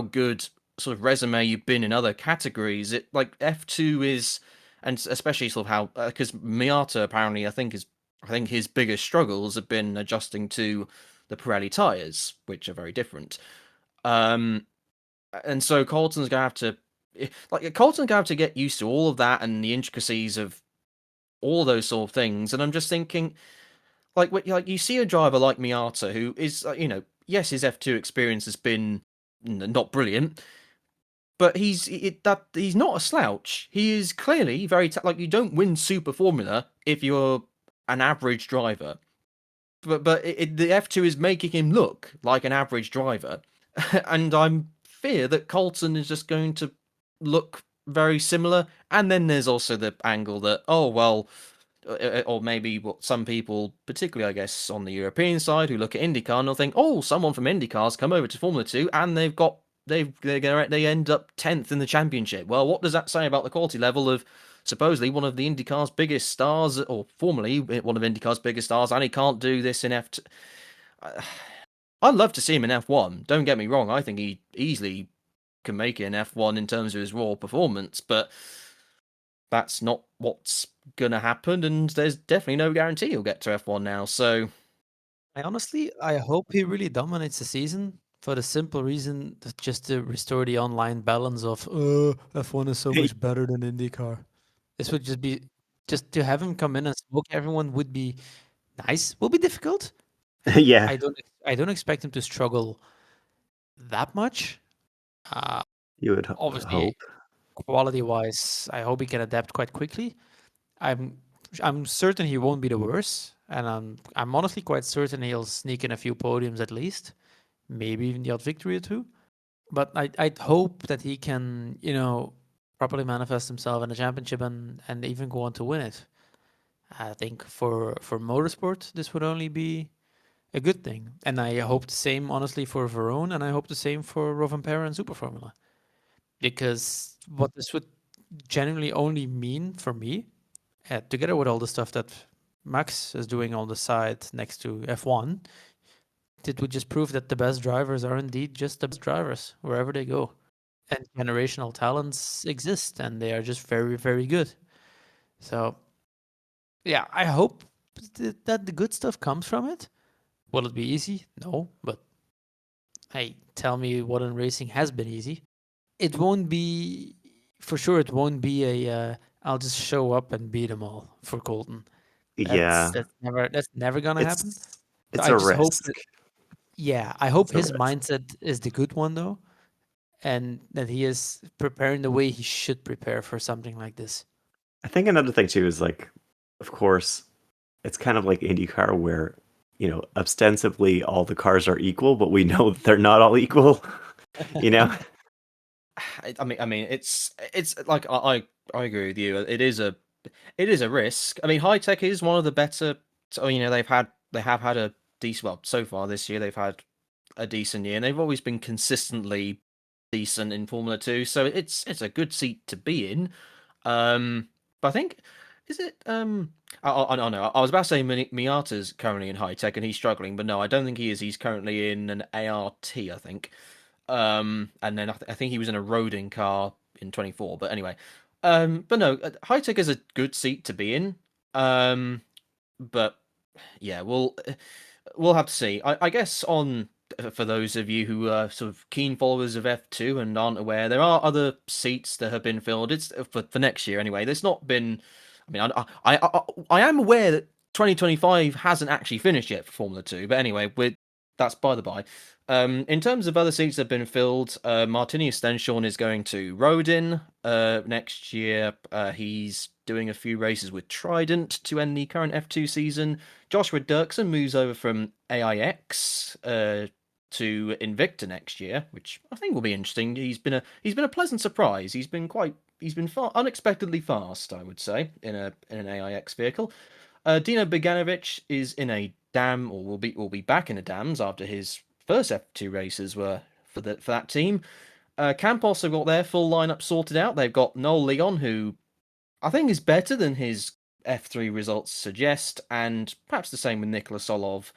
good sort of resume you've been in other categories. It like F2 is, and especially sort of how because Miata apparently I think his biggest struggles have been adjusting to the Pirelli tires, which are very different. And so Colton's gonna have to get used to all of that and the intricacies of all those sort of things. And I'm just thinking, like you see a driver like Miata who is, yes, his F2 experience has been not brilliant, but he's not a slouch. He is clearly very like you don't win Super Formula if you're an average driver. But the F2 is making him look like an average driver, and I'm fear that Colton is just going to look very similar. And then there's also the angle that, oh well, or maybe what some people, particularly I guess on the European side, who look at IndyCar and they'll think, oh, someone from IndyCar's come over to Formula 2 and they end up 10th in the championship. Well, what does that say about the quality level of supposedly one of the IndyCar's biggest stars, or formerly one of IndyCar's biggest stars, and he can't do this in F2? I'd love to see him in F1. Don't get me wrong. I think he easily can make it in F1 in terms of his raw performance, but that's not what's gonna happen, and there's definitely no guarantee he'll get to F1 now. So I hope he really dominates the season for the simple reason that just to restore the online balance of F1 is so much better than IndyCar. This would just to have him come in and smoke everyone would be nice. Will be difficult. Yeah, I don't expect him to struggle that much. you would Obviously, hope. quality wise, I hope he can adapt quite quickly. I'm certain he won't be the worst, and I'm honestly quite certain he'll sneak in a few podiums at least, maybe even the odd victory or two. But I'd hope that he can, properly manifest himself in the championship and even go on to win it. I think for motorsport, this would only be a good thing. And I hope the same, honestly, for Verone, and I hope the same for Rovanpera and Super Formula. Because what this would genuinely only mean for me, together with all the stuff that Max is doing on the side next to F1, it would just prove that the best drivers are indeed just the best drivers wherever they go. And generational talents exist, and they are just very, very good. So, yeah, I hope that the good stuff comes from it. Will it be easy? No, but hey, tell me what in racing has been easy. It won't be, for sure, it won't be I'll just show up and beat them all for Colton. Yeah, That's never gonna happen. it's I a just hope risk. that, yeah, I hope It's a his risk. mindset is the good one though, and that he is preparing the way he should prepare for something like this. I think another thing too is like, of course, it's kind of like IndyCar where, ostensibly all the cars are equal, but we know that they're not all equal. you know? I mean, it's like I agree with you. It is a risk. I mean, high tech is one of the better. So, they have had a decent. Well, so far this year they've had a decent year, and they've always been consistently decent in Formula 2. So it's a good seat to be in. But I think is it I don't know. I was about to say Miata's currently in high tech and he's struggling, but no, I don't think he is. He's currently in an ART, I think. And then I think he was in a roading car in 24. But anyway, but no, high tech is a good seat to be in. But yeah, we'll have to see. I guess for those of you who are sort of keen followers of F2 and aren't aware, there are other seats that have been filled. It's for next year anyway. There's not been. I mean, I am aware that 2025 hasn't actually finished yet for Formula 2. But anyway, that's by the by. In terms of other seats that have been filled, Martinius Stenshorn is going to Rodin next year. He's doing a few races with Trident to end the current F2 season. Joshua Dirksen moves over from AIX to Invicta next year, which I think will be interesting. He's been a pleasant surprise. He's been unexpectedly fast, I would say, in an AIX vehicle. Dino Beganovic is in a dam, or will be back in the dams after his first F2 races were for that team. Campos have got their full lineup sorted out. They've got Noel Leon, who I think is better than his F3 results suggest, and perhaps the same with Nicholas Solov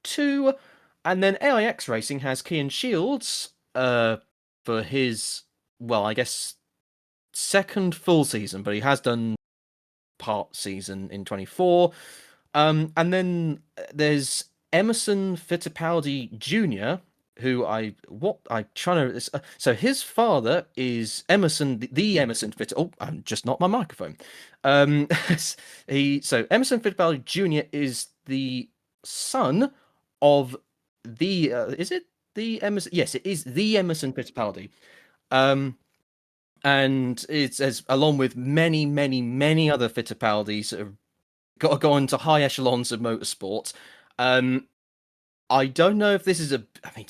too. And then AIX Racing has Kian Shields for his, well, I guess second full season, but he has done part season in 24. And then there's Emerson Fittipaldi Jr., who so his father is Emerson, the Emerson Fittipaldi. Oh, I'm just not my microphone. So Emerson Fittipaldi Jr. is the son of the is it the Emerson? Yes, it is the Emerson Fittipaldi. And it's as along with many, many, many other Fittipaldis that have got to go into high echelons of motorsports. I don't know if this is I mean,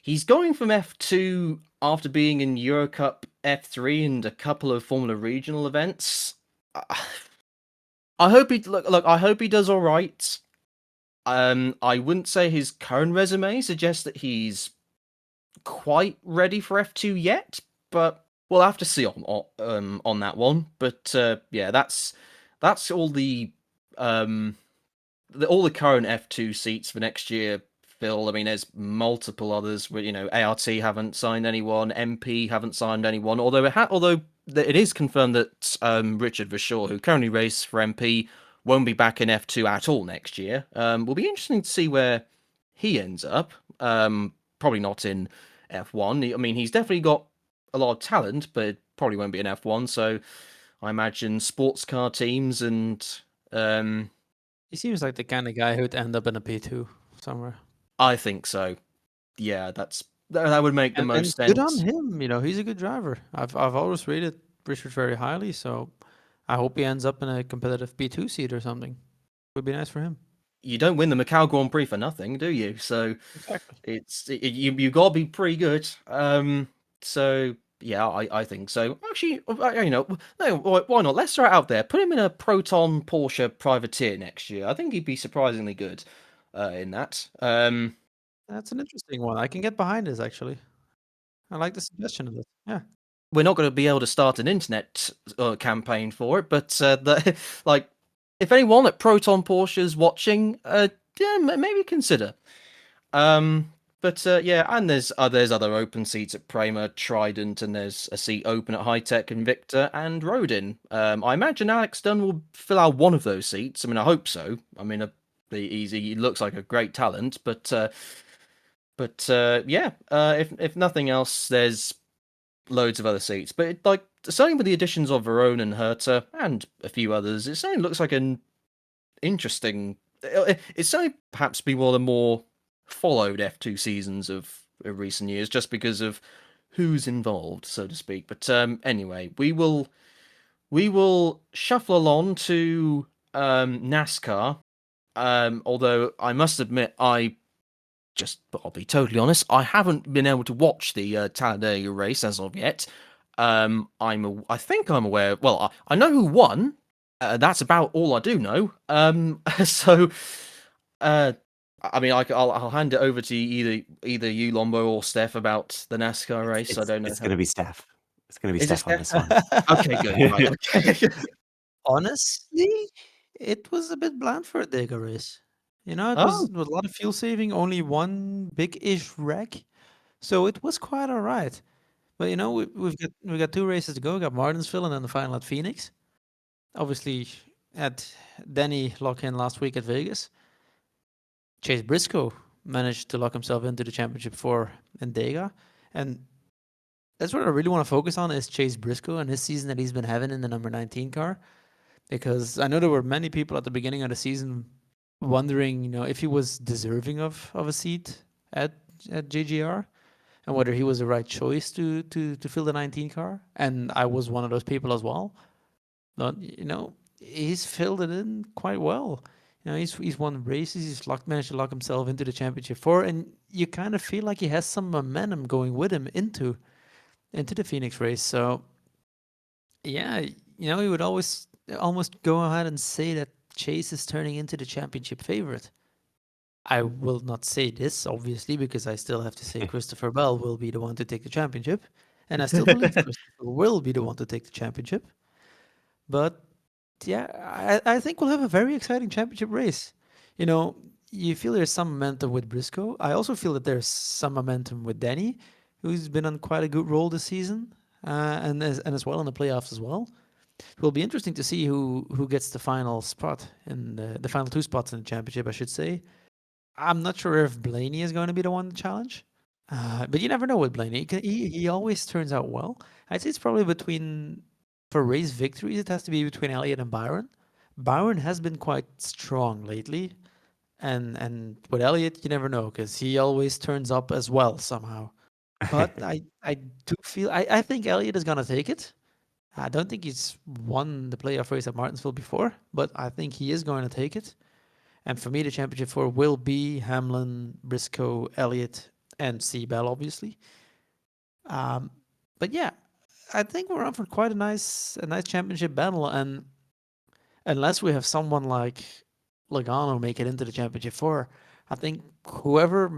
he's going from F2 after being in Eurocup F3 and a couple of Formula Regional events. I hope he look. I hope he does all right. I wouldn't say his current resume suggests that he's quite ready for F2 yet, but we'll have to see on that one. But yeah, that's all the all the current F2 seats for next year, Phil. I mean, there's multiple others where, ART haven't signed anyone, MP haven't signed anyone, although it is confirmed that Richard Verschoor, who currently races for MP, won't be back in F2 at all next year. Will be interesting to see where he ends up. Probably not in F1. I mean, he's definitely got a lot of talent, but it probably won't be in F1, so I imagine sports car teams and He seems like the kind of guy who'd end up in a P2 somewhere. I think so. Yeah, that would make the most sense. Good on him. He's a good driver. I've always rated Richard very highly, so I hope he ends up in a competitive P2 seat or something. Would be nice for him. You don't win the Macau Grand Prix for nothing, do you? So exactly. You got to be pretty good. So yeah, I think so. Actually, no, why not? Let's throw it out there. Put him in a Proton Porsche privateer next year. I think he'd be surprisingly good in that. That's an interesting one. I can get behind this, actually. I like the suggestion of this. Yeah. We're not going to be able to start an internet campaign for it, but if anyone at Proton Porsche is watching, yeah, maybe consider. Yeah, and there's other open seats at Prema, Trident, and there's a seat open at High Tech, Invicta, and Rodin. I imagine Alex Dunn will fill out one of those seats. I mean, I hope so. I mean, he looks like a great talent, but yeah, if nothing else, there's loads of other seats. But certainly with the additions of Verone and Herta and a few others, it certainly looks like an interesting. It's certainly perhaps be one of the more followed F2 seasons of recent years, just because of who's involved, so to speak. But anyway, we will shuffle along to NASCAR. Although I must admit, I'll be totally honest, I haven't been able to watch the Talladega race as of yet. I think I'm aware. Well, I know who won. That's about all I do know. So, I mean, I'll hand it over to either you, Lombo, or Steph about the NASCAR race. I don't know. It's going to be Steph. It's going to be Is it Steph on Steph? this one. Okay, good. Right, okay. Honestly, it was a bit bland for a Dega race. It Oh. was a lot of fuel saving, only one big-ish wreck, so it was quite all right. But we've got 2 races to go. We got Martinsville and then the final at Phoenix. Obviously, had Denny lock in last week at Vegas. Chase Briscoe managed to lock himself into the championship in Dega, and that's what I really want to focus on is Chase Briscoe and his season that he's been having in the number 19 car, because I know there were many people at the beginning of the season wondering, if he was deserving of a seat at GGR, and whether he was the right choice to fill the 19 car. And I was one of those people as well. But he's filled it in quite well. He's won races. He's managed to lock himself into the championship four, and you kind of feel like he has some momentum going with him into the Phoenix race. So yeah, he would always almost go ahead and say that Chase is turning into the championship favorite. I will not say this, obviously, because I still have to say Christopher Bell will be the one to take the championship. And I still believe Christopher will be the one to take the championship. But yeah, I think we'll have a very exciting championship race. You feel there's some momentum with Briscoe. I also feel that there's some momentum with Danny, who's been on quite a good roll this season, and as well in the playoffs as well. It will be interesting to see who gets the final spot in the final two spots in the championship, I should say. I'm not sure if Blaney is going to be the one to challenge, but you never know with Blaney. He always turns out well. I'd say it's probably for race victories, it has to be between Elliott and Byron. Byron has been quite strong lately, and with Elliott, you never know because he always turns up as well somehow. But I do feel I think Elliott is gonna take it. I don't think he's won the playoff race at Martinsville before, but I think he is going to take it. And for me, the championship four will be Hamlin, Briscoe, Elliott, and Seabell, obviously. But yeah, I think we're on for quite a nice championship battle. And unless we have someone like Logano make it into the championship four, I think whoever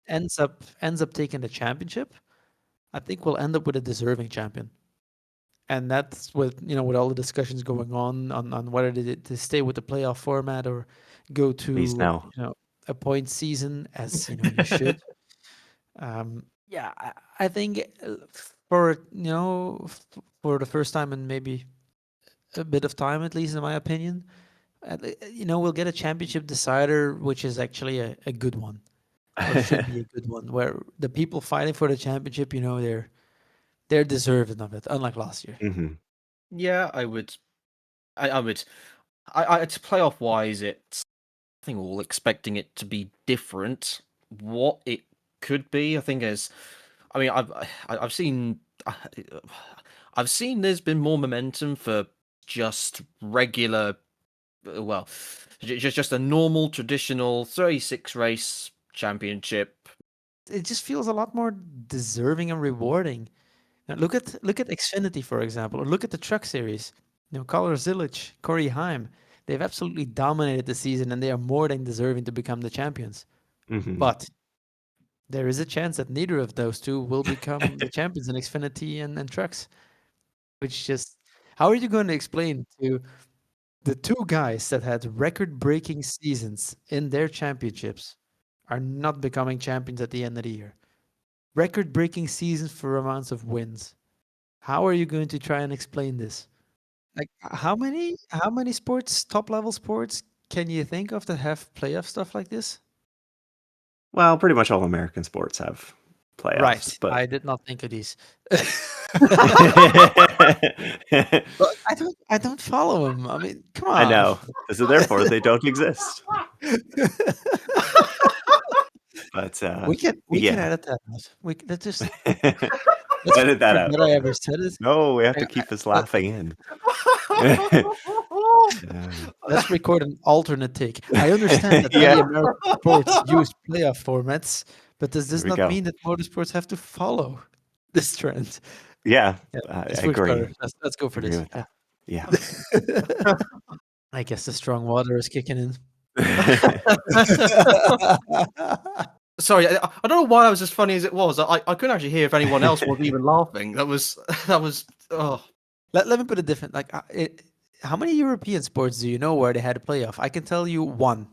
ends up taking the championship, I think we'll end up with a deserving champion. And that's with with all the discussions going on whether to stay with the playoff format or go Please to no. a point season, as you should. Yeah, I think for for the first time in maybe a bit of time, at least in my opinion, we'll get a championship decider, which is actually a good one, or should be a good one, where the people fighting for the championship, they're deserving of it, unlike last year. Mm-hmm. Yeah, I would. I would. To playoff wise, it's. I think we're all expecting it to be different. What it could be, I think, is. I mean, I've seen. I've seen there's been more momentum for just regular. Well, just a normal traditional 36 race championship. It just feels a lot more deserving and rewarding. Now, look at Xfinity, for example, or look at the Truck Series. Color Zilic, Corey Heim, they've absolutely dominated the season, and they are more than deserving to become the champions. Mm-hmm. But there is a chance that neither of those two will become the champions in Xfinity and Trucks. Which just, how are you going to explain to the two guys that had record-breaking seasons in their championships are not becoming champions at the end of the year? Record-breaking seasons for amounts of wins. How are you going to try and explain this? Like how many sports, top level sports, can you think of that have playoff stuff like this? Well, pretty much all American sports have playoffs, Right. but I did not think of these. I But I don't follow them. I mean, come on. know. So therefore, they don't exist. But we can yeah, edit that out. Let's just edit that out. forget I ever said it. No, we have to I- keep this laughing in. Let's record an alternate take. I understand that Yeah. many American sports use playoff formats, but does this There we not go. mean that motorsports have to follow this trend? Yeah, Yeah, I this works agree. better. Let's go for Agree this. with that. Yeah. I guess the strong water is kicking in. Sorry, I don't know why I was as funny as it was. I couldn't actually hear if anyone else was even laughing. That was oh. Let me put it different. Like, how many European sports do you know where they had a playoff? I can tell you one,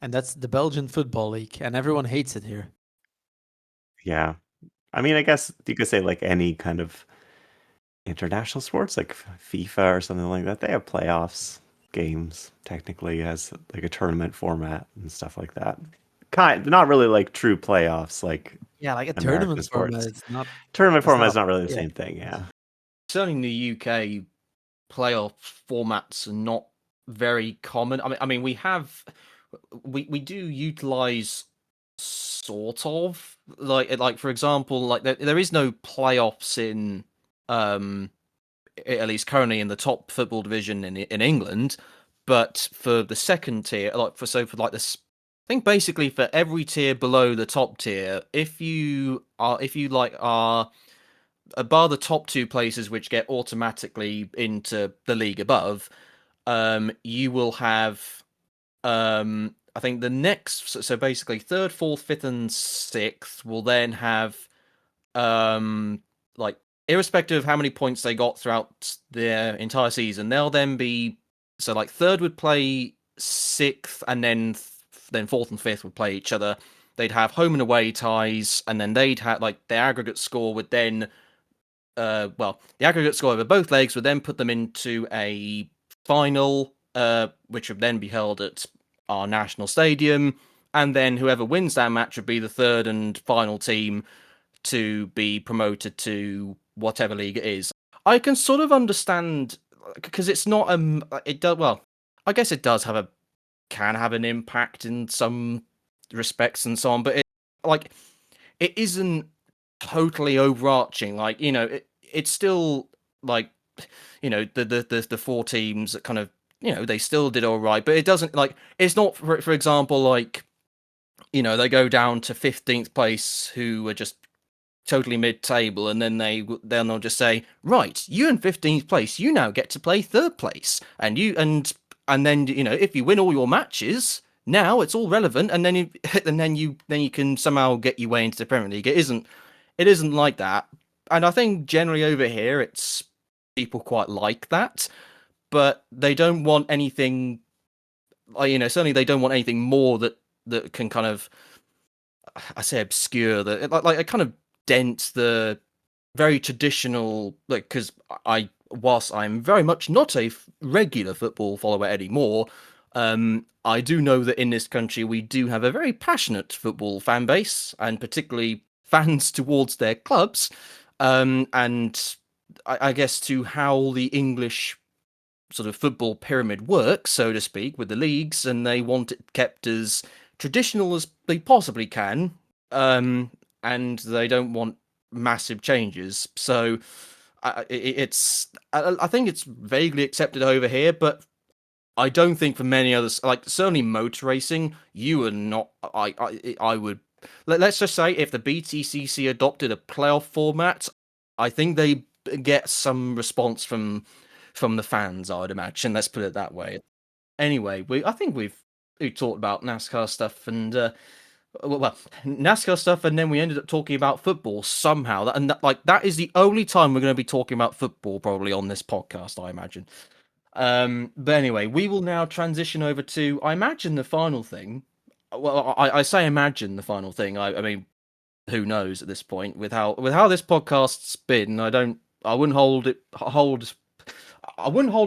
and that's the Belgian Football League, and everyone hates it here. Yeah. I mean, I guess you could say like any kind of international sports, like FIFA or something like that. They have playoffs games technically as like a tournament format and stuff like that. Not really like true playoffs, like Yeah, like a American tournament sports. format. It's not. Tournament It's format not is not really the yeah. same thing. Yeah. Certainly in the UK, playoff formats are not very common. I mean, we do utilize sort of like for example, like there is no playoffs in at least currently in the top football division in England, but for the second tier, for like this, I think basically for every tier below the top tier, if you are bar the top two places which get automatically into the league above, you will have I think the next, so basically third, fourth, fifth, and sixth will then have like irrespective of how many points they got throughout their entire season, they'll then be so like third would play sixth, and then fourth and fifth would play each other. They'd have home and away ties, and then they'd have like their aggregate score would then the aggregate score over both legs would then put them into a final, which would then be held at our national stadium, and then whoever wins that match would be the third and final team to be promoted to whatever league it is. I can sort of understand because it's not it does well. I guess it does can have an impact in some respects and so on, but it isn't totally overarching. Like it's still like the four teams that kind of they still did all right, but it doesn't like it's not for example like they go down to 15th place who are just totally mid-table, and then they'll just say, right, you in 15th place, you now get to play third place, and then if you win all your matches, now it's all relevant, and then you can somehow get your way into the Premier League. It isn't like that, and I think generally over here it's people quite like that, but they don't want anything. Certainly they don't want anything more that can kind of, I say, obscure that like it kind of dents the very traditional, like, because whilst I'm very much not a regular football follower anymore, I do know that in this country we do have a very passionate football fan base, and particularly fans towards their clubs, and I guess to how the English sort of football pyramid works, so to speak, with the leagues, and they want it kept as traditional as they possibly can, and they don't want massive changes. So I think it's vaguely accepted over here, but I don't think for many others, like certainly motor racing, you are not. I would let's just say if the BTCC adopted a playoff format, I think they get some response from the fans. I would imagine. Let's put it that way. Anyway, I think we've talked about NASCAR stuff and NASCAR stuff, and then we ended up talking about football somehow. That is the only time we're going to be talking about football probably on this podcast, I imagine. But anyway, we will now transition over to, I imagine, the final thing. Well, I say imagine the final thing. I mean, who knows at this point with how this podcast's been. I wouldn't hold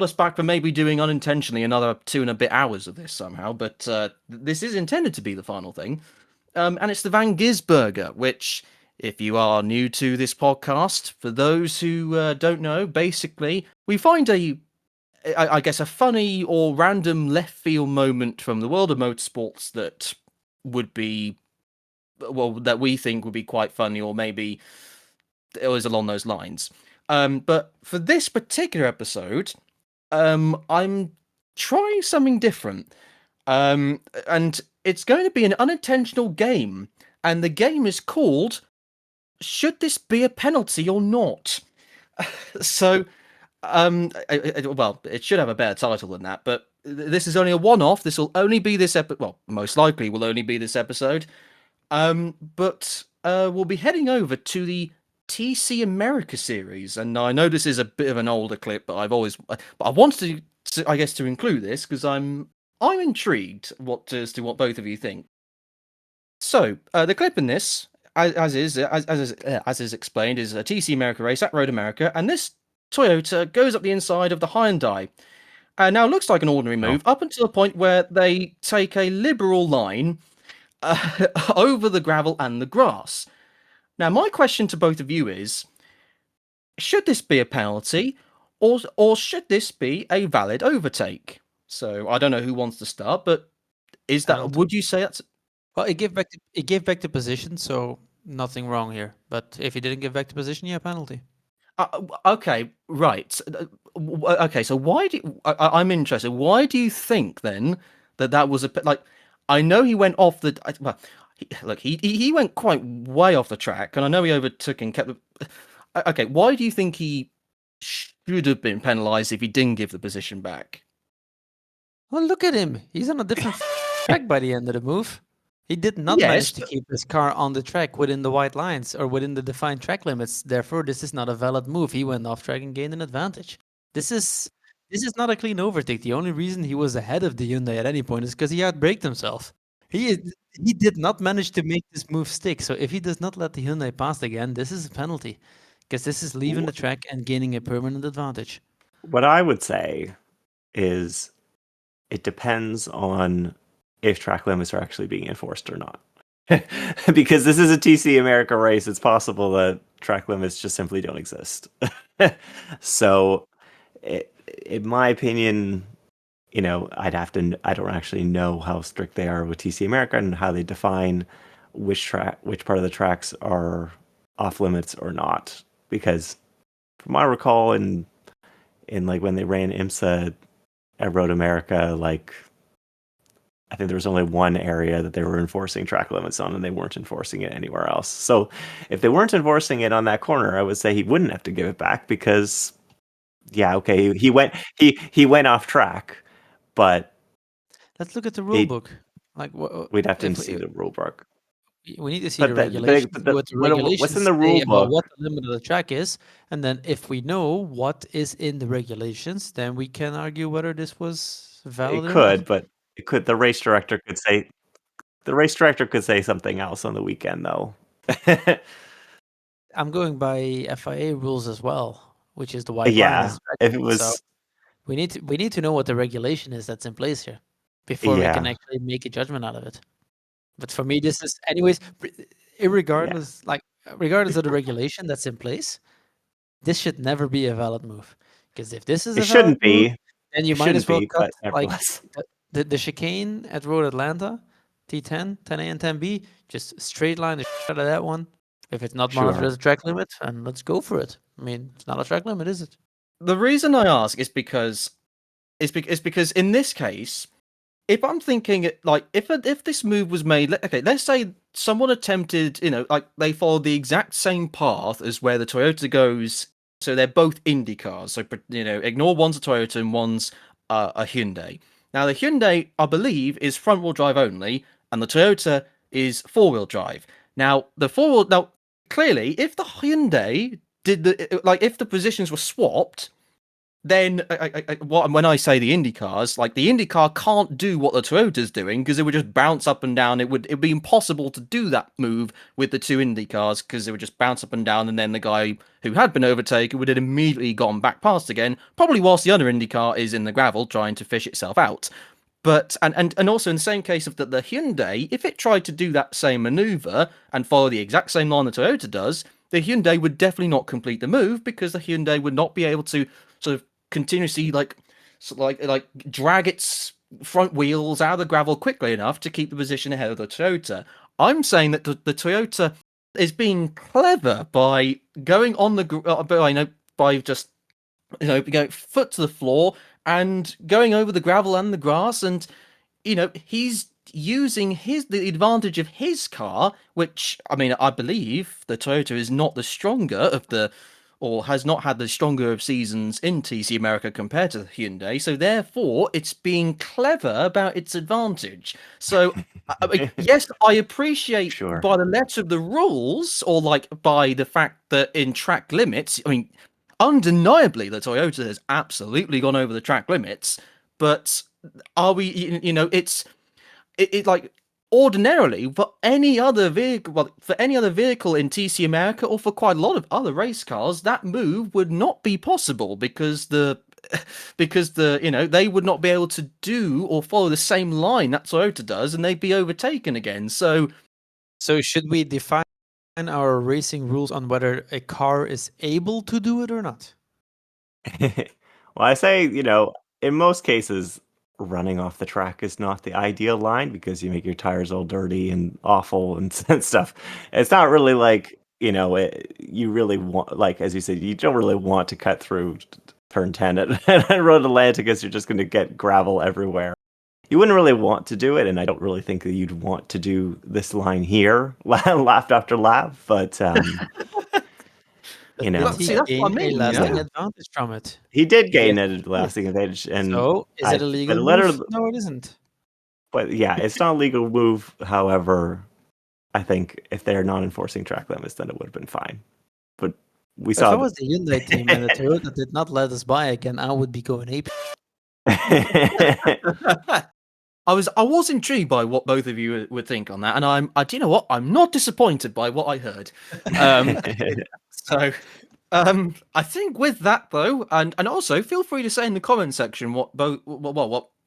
us back from maybe doing unintentionally another 2 and a bit hours of this somehow, but this is intended to be the final thing. And it's the Van Gisberger, which, if you are new to this podcast, for those who don't know, basically, we find I guess, a funny or random left field moment from the world of motorsports that would be, that we think would be quite funny, or maybe it was along those lines. But for this particular episode, I'm trying something different. And it's going to be an unintentional game. And the game is called Should This Be a Penalty or Not? So, it should have a better title than that, but this is only a one-off. This will only be this episode. Well, most likely will only be this episode. But we'll be heading over to the TC America series, and I know this is a bit of an older clip, but I wanted to I guess, to include this because I'm intrigued as to what both of you think. So the clip in this, as is explained, is a TC America race at Road America, and this Toyota goes up the inside of the Hyundai. Now it looks like an ordinary move up until the point where they take a liberal line over the gravel and the grass. Now, my question to both of you is, should this be a penalty, or should this be a valid overtake? So, I don't know who wants to start, but would you say that's... Well, it gave back the position, so nothing wrong here. But if he didn't give back the position, yeah, penalty. Okay, right. Okay, so why do I'm interested. Why do you think then that was like? I know he went off the. Well, look, he went quite way off the track, and I know he overtook and kept. Okay, why do you think he should have been penalised if he didn't give the position back? Well, look at him. He's on a different track by the end of the move. He did not Yes, manage to keep his car on the track within the white lines or within the defined track limits. Therefore, this is not a valid move. He went off track and gained an advantage. This is not a clean overtake. The only reason he was ahead of the Hyundai at any point is because he outbraked himself. He did not manage to make this move stick. So if he does not let the Hyundai pass again, this is a penalty because this is leaving the track and gaining a permanent advantage. What I would say is it depends on if track limits are actually being enforced or not. Because this is a TC America race, it's possible that track limits just simply don't exist. So, in my opinion, I don't actually know how strict they are with TC America and how they define which part of the tracks are off limits or not. Because from what I recall, in like when they ran IMSA at Road America, like I think there was only one area that they were enforcing track limits on, and they weren't enforcing it anywhere else. So if they weren't enforcing it on that corner, I would say he wouldn't have to give it back because, yeah, okay, he went off track, but Let's look at the rule book. Like, we'd have to see the rule book. We need to see the regulations, what the regulations what's in the rule say about book? what the limit of the track is, and then if we know what is in the regulations, then we can argue whether this was valid It or could, not. but the race director could say something else on the weekend, though. I'm going by FIA rules as well, which is the white line. Yeah, if it was, So we need to know what the regulation is that's in place here before we can actually make a judgment out of it. But for me, this is, anyways, regardless of the regulation that's in place, this should never be a valid move. Because if this is it a valid shouldn't move, be. then you It might shouldn't as well be, cut but nevertheless. the chicane at Road Atlanta, T10, 10A and 10B, just straight line the shit out of that one. If it's not monitored as a track limit, and let's go for it. I mean, it's not a track limit, is it? The reason I ask is because in this case, if I'm thinking like if this move was made, okay, let's say someone attempted, like they followed the exact same path as where the Toyota goes, so they're both Indy cars. So ignore one's a Toyota and one's a Hyundai. Now the Hyundai, I believe, is front wheel drive only, and the Toyota is 4-wheel drive. Now clearly, if the Hyundai did if the positions were swapped, then when I say the Indy cars, like the Indy car can't do what the Toyota's doing because it would just bounce up and down. It'd be impossible to do that move with the two Indy cars because it would just bounce up and down, and then the guy who had been overtaken would have immediately gone back past again, probably whilst the other Indy car is in the gravel trying to fish itself out. But and also in the same case of the Hyundai, if it tried to do that same maneuver and follow the exact same line the Toyota does, the Hyundai would definitely not complete the move because the Hyundai would not be able to sort of continuously like drag its front wheels out of the gravel quickly enough to keep the position ahead of the Toyota. I'm saying that the Toyota is being clever by going on the by just going foot to the floor and going over the gravel and the grass, and he's using the advantage of his car, which I mean I believe the Toyota is not the stronger of the, or has not had the stronger of seasons in TC America compared to the Hyundai, so therefore it's being clever about its advantage. So yes, I appreciate Sure. by the letter of the rules, or like by the fact that in track limits, I mean, undeniably the Toyota has absolutely gone over the track limits, but are we, it like ordinarily for any other vehicle, in TC America or for quite a lot of other race cars, that move would not be possible because they would not be able to do or follow the same line that Toyota does, and they'd be overtaken again. So should we define our racing rules on whether a car is able to do it or not? Well, I say, in most cases, running off the track is not the ideal line because you make your tires all dirty and awful and, and stuff. It's not really like, you really want, like, as you said, you don't really want to cut through turn 10 at Road Atlantic because you're just going to get gravel everywhere. You wouldn't really want to do it, and I don't really think that you'd want to do this line here, lap after lap, but, But did he See, that's what I gain a mean, lasting advantage from it? he did gain Yes, a he did. lasting advantage, and So, is it a legal move? No, it isn't. But yeah, it's not a legal move. However, I think if they're not enforcing track limits, then it would have been fine. But we If saw I was the Hyundai team and the Toyota did not let us buy again, I would be going ape. I was intrigued by what both of you would think on that, and do you know what? I'm not disappointed by what I heard. So, I think with that though, and also feel free to say in the comment section what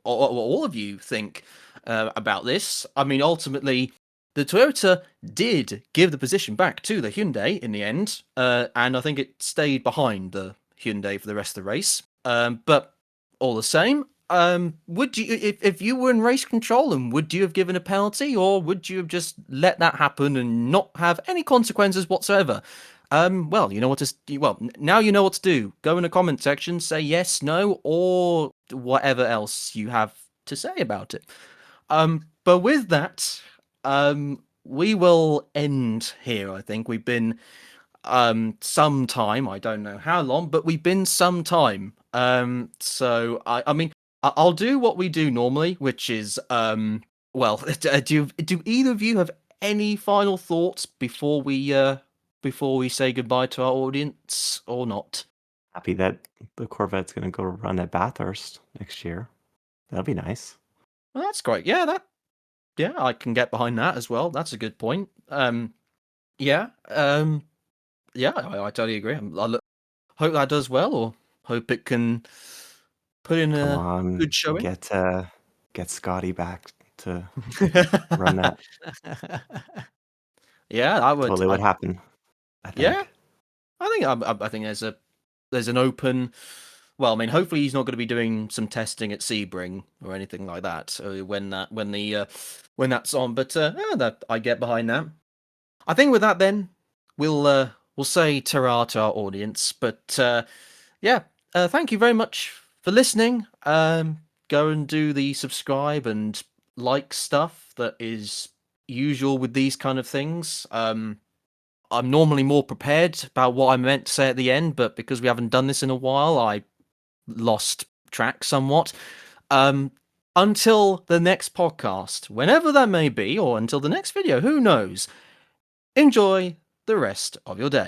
all of you think about this. I mean, ultimately, the Toyota did give the position back to the Hyundai in the end, and I think it stayed behind the Hyundai for the rest of the race. But all the same, would you, if you were in race control, and would you have given a penalty, or would you have just let that happen and not have any consequences whatsoever? Well, you know what to. Well, now you know what to do. Go in the comment section, say yes, no, or whatever else you have to say about it. But with that, we will end here. I think we've been some time. I don't know how long, but we've been some time. So I mean, I'll do what we do normally, which is well, do either of you have any final thoughts before we say goodbye to our audience or not? Happy that the Corvette's going to go run at Bathurst next year. That'll be nice. Well, that's great. Yeah, I can get behind that as well. That's a good point. Yeah, yeah, I totally agree. Hope that does well, or hope it can put in Come a on, good showing. get Scotty back to run that. Yeah, I would. Totally what happened. I think. Yeah, I think there's an open. Well, I mean, hopefully he's not going to be doing some testing at Sebring or anything like that when that's on. But that I get behind that. I think with that, then we'll say ta-ra to our audience. But yeah, thank you very much for listening. Go and do the subscribe and like stuff that is usual with these kind of things. I'm normally more prepared about what I meant to say at the end, but because we haven't done this in a while, I lost track somewhat. Until the next podcast, whenever that may be, or until the next video, who knows? Enjoy the rest of your day.